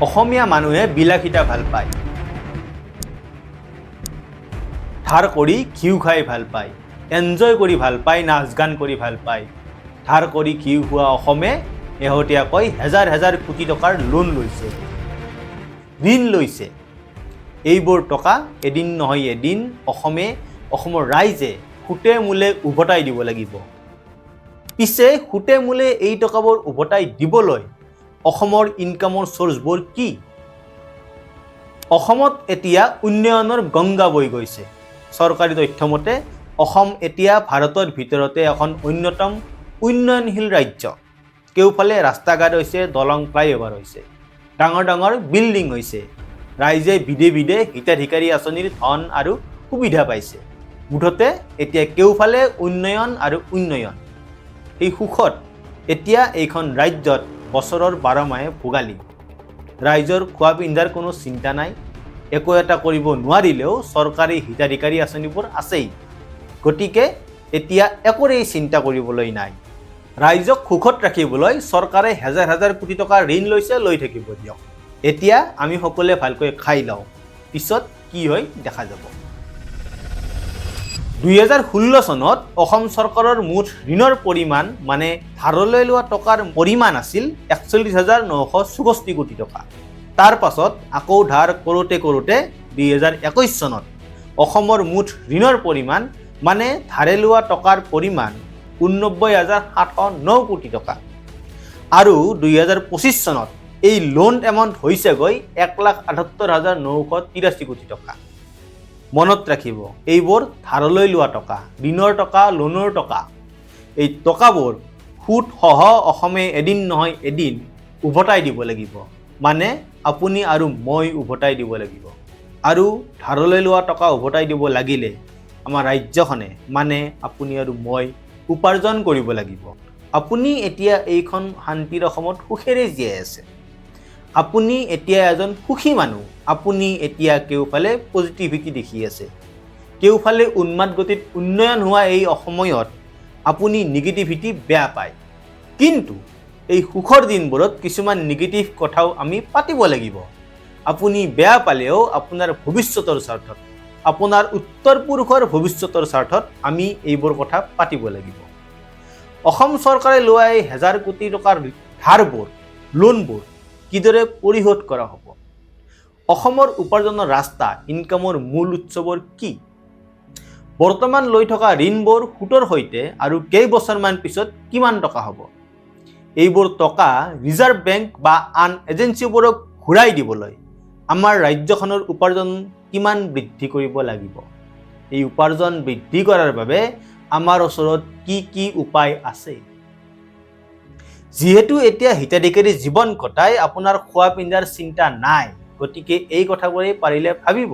অসমীয়া মানুহে বিলাসিতা ভাল পায়, ধাৰ কৰি ঘিউ খাই ভাল পায়, এনজয় কৰি ভাল পায়, নাচ গান কৰি ভাল পায়। ধাৰ কৰি ঘিউ খোৱা অসমে শেহতীয়াকৈ হেজাৰ হেজাৰ কোটি টকাৰ লোন লৈছে, ঋণ লৈছে। এইবোৰ টকা এদিন নহয় এদিন অসমৰ ৰাইজে সুতে মূলে উভতাই দিব লাগিব। পিছে সুতে মূলে এই টকাবোৰ উভতাই দিবলৈ অসমৰ ইনকামৰ চ'ৰ্চবোৰ কি? অসমত এতিয়া উন্নয়নৰ গংগা বৈ গৈছে। চৰকাৰী তথ্যমতে অসম এতিয়া ভাৰতৰ ভিতৰতে এখন অন্যতম উন্নয়নশীল ৰাজ্য। কেউফালে ৰাস্তা ঘাট হৈছে, দলং ফ্লাইঅভাৰ হৈছে, ডাঙৰ ডাঙৰ বিল্ডিং হৈছে। ৰাইজে বিধে বিধে হিতাধিকাৰী আঁচনিৰ ধন আৰু সুবিধা পাইছে। মুঠতে এতিয়া কেউফালে উন্নয়ন আৰু উন্নয়ন। এই সুখত এতিয়া এইখন ৰাজ্যত বছৰৰ 12 মাহে ভোগালী। ৰাইজৰ খোৱা পিন্ধাৰ কোনো চিন্তা নাই। একো এটা কৰিব নোৱাৰিলেও চৰকাৰী হিতাধিকাৰী আঁচনিবোৰ আছেই। গতিকে এতিয়া একোৰেই চিন্তা কৰিবলৈ নাই। ৰাইজক সুখত ৰাখিবলৈ চৰকাৰে হাজাৰ হাজাৰ কোটি টকা ঋণ লৈছে, লৈ থাকিব দিয়ক। এতিয়া আমি সকলোৱে ভালকৈ খাই লওঁ, পিছত কি হয় দেখা যাব। 2016 চনত অসম চৰকাৰৰ মুঠ ঋণৰ পৰিমাণ মানে ধাৰলৈ লোৱা টকাৰ পৰিমাণ আছিল 41,964 কোটি টকা। তাৰ পাছত আকৌ ধাৰ কৰোঁতে 2021 চনত অসমৰ মুঠ ঋণৰ পৰিমাণ মানে ধাৰে লোৱা টকাৰ পৰিমাণ 89,709 কোটি টকা। আৰু 2025 চনত এই লোন এমাউণ্ট হৈছেগৈ 1,78,983 কোটি টকা। মনত ৰাখিব, এইবোৰ ধাৰলৈ লোৱা টকা, ঋণৰ টকা, লোনৰ টকা। এই টকাবোৰ সুদসহ অসমে এদিন নহয় এদিন উভতাই দিব লাগিব। মানে আপুনি আৰু মই উভতাই দিব লাগিব। আৰু ধাৰলৈ লোৱা টকা উভতাই দিব লাগিলে আমাৰ ৰাজ্যখনে মানে আপুনি আৰু মই উপাৰ্জন কৰিব লাগিব। আপুনি এতিয়া এইখন শান্তিৰ অসমত সুখেৰে জীয়াই আছে। আপুনি এতিয়া এজন সুখী মানুহ। আপুনি এতিয়া কেউফালে পজিটিভিটি দেখি আছে। কেউফালে উন্মাদ গতিত উন্নয়ন হোৱা এই সময়ত আপুনি নিগেটিভিটি বেয়া পায়। কিন্তু এই সুখৰ দিনবোৰত কিছুমান নিগেটিভ কথাও আমি পাতিব লাগিব। আপুনি বেয়া পালেও আপোনাৰ ভৱিষ্যতৰ স্বাৰ্থত, আপোনাৰ উত্তৰ পুৰুষৰ ভৱিষ্যতৰ স্বাৰ্থত আমি এইবোৰ কথা পাতিব লাগিব। অসম চৰকাৰে লোৱা এই হাজাৰ কোটি টকাৰ ধাৰবোৰ, লোনবোৰ কিদৰে পৰিশোধ কৰা হ'ব? অসমৰ উপাৰ্জনৰ ৰাস্তা, ইনকামৰ মূল উৎসবোৰ কি? বৰ্তমান লৈ থকা ঋণবোৰ সুতৰ সৈতে আৰু কেইবছৰমান পিছত কিমান টকা হ'ব? এইবোৰ টকা ৰিজাৰ্ভ বেংক বা আন এজেঞ্চিবোৰক ঘূৰাই দিবলৈ আমাৰ ৰাজ্যখনৰ উপাৰ্জন কিমান বৃদ্ধি কৰিব লাগিব? এই উপাৰ্জন বৃদ্ধি কৰাৰ বাবে আমাৰ ওচৰত কি কি উপায় আছে? যিহেতু এতিয়া হিতাধিকাৰী জীৱন কটাই আপোনাৰ খোৱা পিন্ধাৰ চিন্তা নাই, গতিকে এই কথাবোৰেই পাৰিলে ভাবিব।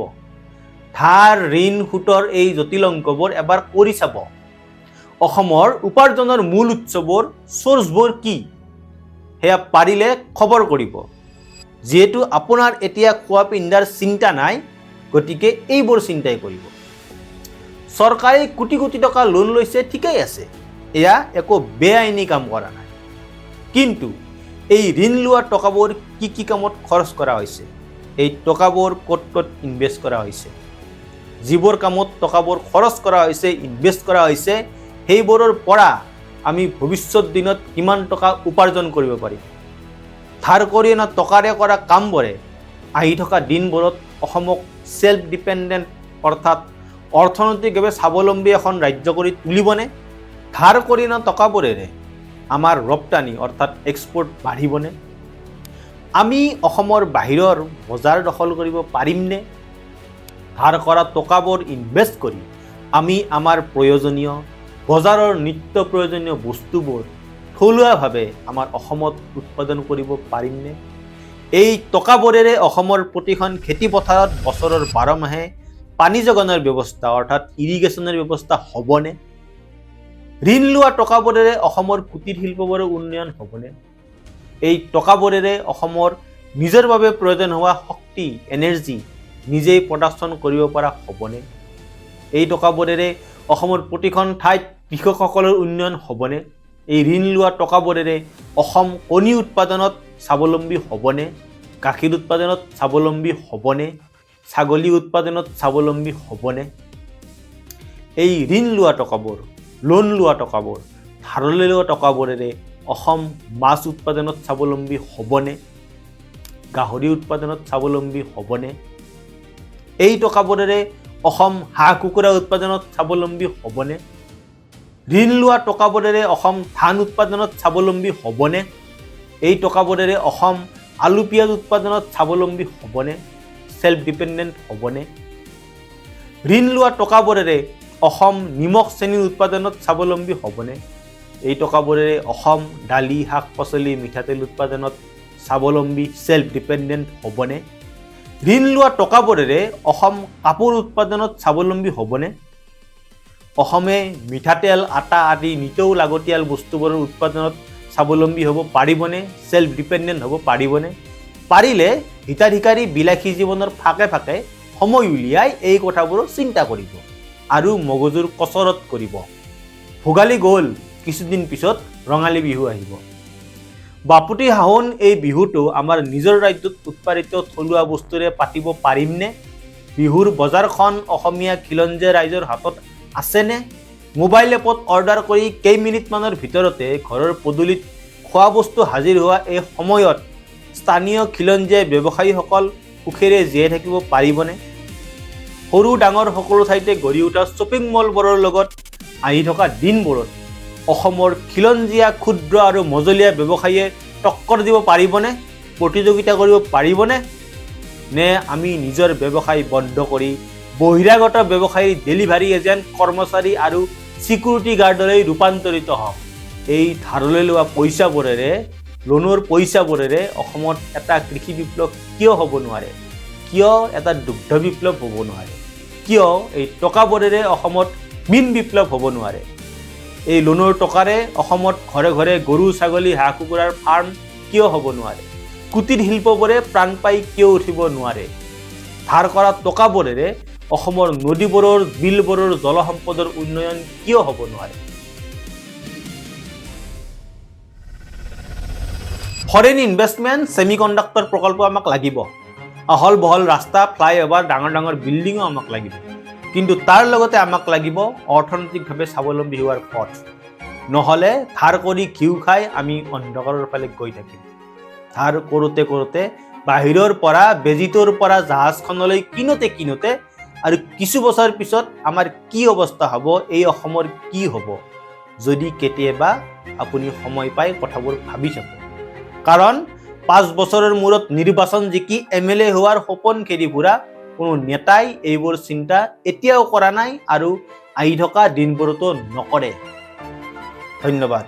ধাৰ, ঋণ, সুতৰ এই জটিল অংকবোৰ এবাৰ কৰি চাব। অসমৰ উপাৰ্জনৰ মূল উৎসবোৰ, চ'ৰ্চবোৰ কি সেয়া পাৰিলে খবৰ কৰিব। যিহেতু আপোনাৰ এতিয়া খোৱা পিন্ধাৰ চিন্তা নাই, গতিকে এইবোৰ চিন্তাই কৰিব। চৰকাৰে কোটি কোটি টকা লোন লৈছে, ঠিকেই আছে। এয়া একো বেআইনী কাম কৰা নাই। কিন্তু এই ঋণ লোৱা টকাবোৰ কি কি কামত খৰচ কৰা হৈছে? এই টকাবোৰ ক'ত ক'ত ইনভেষ্ট কৰা হৈছে? যিবোৰ কামত টকাবোৰ খৰচ কৰা হৈছে, ইনভেষ্ট কৰা হৈছে, সেইবোৰৰ পৰা আমি ভৱিষ্যত দিনত কিমান টকা উপাৰ্জন কৰিব পাৰিম? ধাৰ কৰি অনা টকাৰে কৰা কামবোৰে আহি থকা দিনবোৰত অসমক ছেল্ফ ডিপেণ্ডেণ্ট অৰ্থাৎ অৰ্থনৈতিকভাৱে স্বাৱলম্বী এখন ৰাজ্য কৰি তুলিবনে? ধাৰ কৰি অনা টকাবোৰেৰে আমাৰ ৰপ্তানি অৰ্থাৎ এক্সপৰ্ট বাঢ়িবনে? আমি অসমৰ বাহিৰৰ বজাৰ দখল কৰিব পাৰিমনে? ধাৰ কৰা টকাবোৰ ইনভেষ্ট কৰি আমি আমাৰ প্ৰয়োজনীয় বজাৰৰ নিত্য প্ৰয়োজনীয় বস্তুবোৰ থলুৱাভাৱে আমাৰ অসমত উৎপাদন কৰিব পাৰিমনে? এই টকাবোৰেৰে অসমৰ প্ৰতিখন খেতিপথাৰত বছৰৰ 12 মাহে পানী যোগানৰ ব্যৱস্থা অৰ্থাৎ ইৰিগেশ্যনৰ ব্যৱস্থা হ'বনে? ঋণ লোৱা টকাবোৰেৰে অসমৰ কুটিৰ শিল্পবোৰৰ উন্নয়ন হ'বনে? এই টকাবোৰেৰে অসমৰ নিজৰ বাবে প্ৰয়োজন হোৱা শক্তি, এনাৰ্জি নিজেই প্ৰডাকশ্যন কৰিব পৰা হ'বনে? এই টকাবোৰেৰে অসমৰ প্ৰতিখন ঠাইত কৃষকসকলৰ উন্নয়ন হ'বনে? এই ঋণ লোৱা টকাবোৰেৰে অসম কণী উৎপাদনত স্বাৱলম্বী হ'বনে? গাখীৰ উৎপাদনত স্বাৱলম্বী হ'বনে? ছাগলী উৎপাদনত স্বাৱলম্বী হ'বনে? এই ঋণ লোৱা টকাবোৰ, লোন লোৱা টকাবোৰ, ধাৰলৈ লোৱা টকাবোৰেৰে অসম মাছ উৎপাদনত স্বাৱলম্বী হ'বনে? গাহৰি উৎপাদনত স্বাৱলম্বী হ'বনে? এই টকাবোৰেৰে অসম হাঁহ কুকুৰা উৎপাদনত স্বাৱলম্বী হ'বনে? ঋণ লোৱা টকাবোৰেৰে অসম ধান উৎপাদনত স্বাৱলম্বী হ'বনে? এই টকাবোৰেৰে অসম আলু পিঁয়াজ উৎপাদনত স্বাৱলম্বী হ'বনে? সেল্ফ ডিপেণ্ডেণ্ট হ'বনে? ঋণ লোৱা টকাবোৰেৰে অসম নিমখ চেনি উৎপাদনত স্বাৱলম্বী হ'বনে? এই টকাবোৰেৰে অসম দালি শাক পাচলি মিঠাতেল উৎপাদনত স্বাৱলম্বী সেল্ফ ডিপেণ্ডেণ্ট হ'বনে? ঋণ লোৱা টকাবোৰেৰে অসম কাপোৰ উৎপাদনত স্বাৱলম্বী হ'বনে? অসমে মিঠাতেল আটা আদি নিতৌ লাগতিয়াল বস্তুবোৰৰ উৎপাদনত স্বাৱলম্বী হ'ব পাৰিবনে? সেল্ফ ডিপেণ্ডেণ্ট হ'ব পাৰিবনে? পাৰিলে হিতাধিকাৰী বিলাসী জীৱনৰ ফাকে ফাকে সময় উলিয়াই এই কথাবোৰ চিন্তা কৰিব আৰু মগজুৰ কচৰত কৰিব। ভোগালী গ'ল, কিছুদিন পিছত ৰঙালী বিহু আহিব। বাপুতি সাহোন এই বিহুটো আমাৰ নিজৰ ৰাজ্যত উৎপাদিত থলুৱা বস্তুৰে পাতিব পাৰিমনে? বিহুৰ বজাৰখন অসমীয়া খিলঞ্জীয়া ৰাইজৰ হাতত আছেনে? মোবাইল এপত অৰ্ডাৰ কৰি কেইমিনিটমানৰ ভিতৰতে ঘৰৰ পদূলিত খোৱা বস্তু হাজিৰ হোৱা এই সময়ত স্থানীয় খিলঞ্জীয়া ব্যৱসায়ীসকল সুখেৰে জীয়াই থাকিব পাৰিবনে? সৰু ডাঙৰ সকলো ঠাইতে গঢ়ি উঠা শ্বপিং মলবোৰৰ লগত আহি থকা দিনবোৰত অসমৰ খিলঞ্জীয়া ক্ষুদ্ৰ আৰু মজলীয়া ব্যৱসায়ীয়ে টক্কৰ দিব পাৰিবনে? প্ৰতিযোগিতা কৰিব পাৰিবনে? নে আমি নিজৰ ব্যৱসায় বন্ধ কৰি বহিৰাগত ব্যৱসায়ী ডেলিভাৰী এজেণ্ট কৰ্মচাৰী আৰু ছিকিউৰিটি গাৰ্ডলৈ ৰূপান্তৰিত হওক? এই ধাৰলৈ লোৱা পইচাবোৰেৰে, লোনৰ পইচাবোৰেৰে অসমত এটা কৃষি বিপ্লৱ কিয় হ'ব নোৱাৰে? কিয় এটা দুগ্ধ বিপ্লৱ হ'ব নোৱাৰে? কিয় এই টকাবোৰেৰে অসমত মীন বিপ্লৱ হ'ব নোৱাৰে? এই লোনৰ টকাৰে অসমত ঘৰে ঘৰে গৰু ছাগলী হাঁহ কুকুৰাৰ ফাৰ্ম কিয় হ'ব নোৱাৰে? কুটিৰ শিল্পবোৰে প্ৰাণ পাই কিয় উঠিব নোৱাৰে? ধাৰ কৰা টকাবোৰেৰে অসমৰ নদীবোৰৰ বিলবোৰৰ জলসম্পদৰ উন্নয়ন কিয় হ'ব নোৱাৰে? ফৰেইন ইনভেষ্টমেণ্ট ছেমিকণ্ডাক্টৰ প্ৰকল্প আমাক লাগিব, আহল বহল ৰাস্তা ফ্লাইঅভাৰ ডাঙৰ ডাঙৰ বিল্ডিঙো আমাক লাগিব, কিন্তু তাৰ লগতে আমাক লাগিব অৰ্থনৈতিকভাৱে স্বাৱলম্বী হোৱাৰ পথ। নহ'লে ধাৰ কৰি ঘিউ খাই আমি অন্ধকাৰৰ ফালে গৈ থাকিম। ধাৰ কৰোঁতে কৰোঁতে বাহিৰৰ পৰা বেজিটোৰ পৰা জাহাজখনলৈ কিনোতে আৰু কিছু বছৰ পিছত আমাৰ কি অৱস্থা হ'ব, এই অসমৰ কি হ'ব, যদি কেতিয়াবা আপুনি সময় পাই কথাবোৰ ভাবি চাব। কাৰণ 5 বছৰৰ মূৰত নিৰ্বাচন জিকি MLA হোৱাৰ সপোন খেদি ফুৰা কোনো নেতাই এইবোৰ চিন্তা এতিয়াও কৰা নাই আৰু আহি থকা দিনবোৰতো নকৰে। ধন্যবাদ।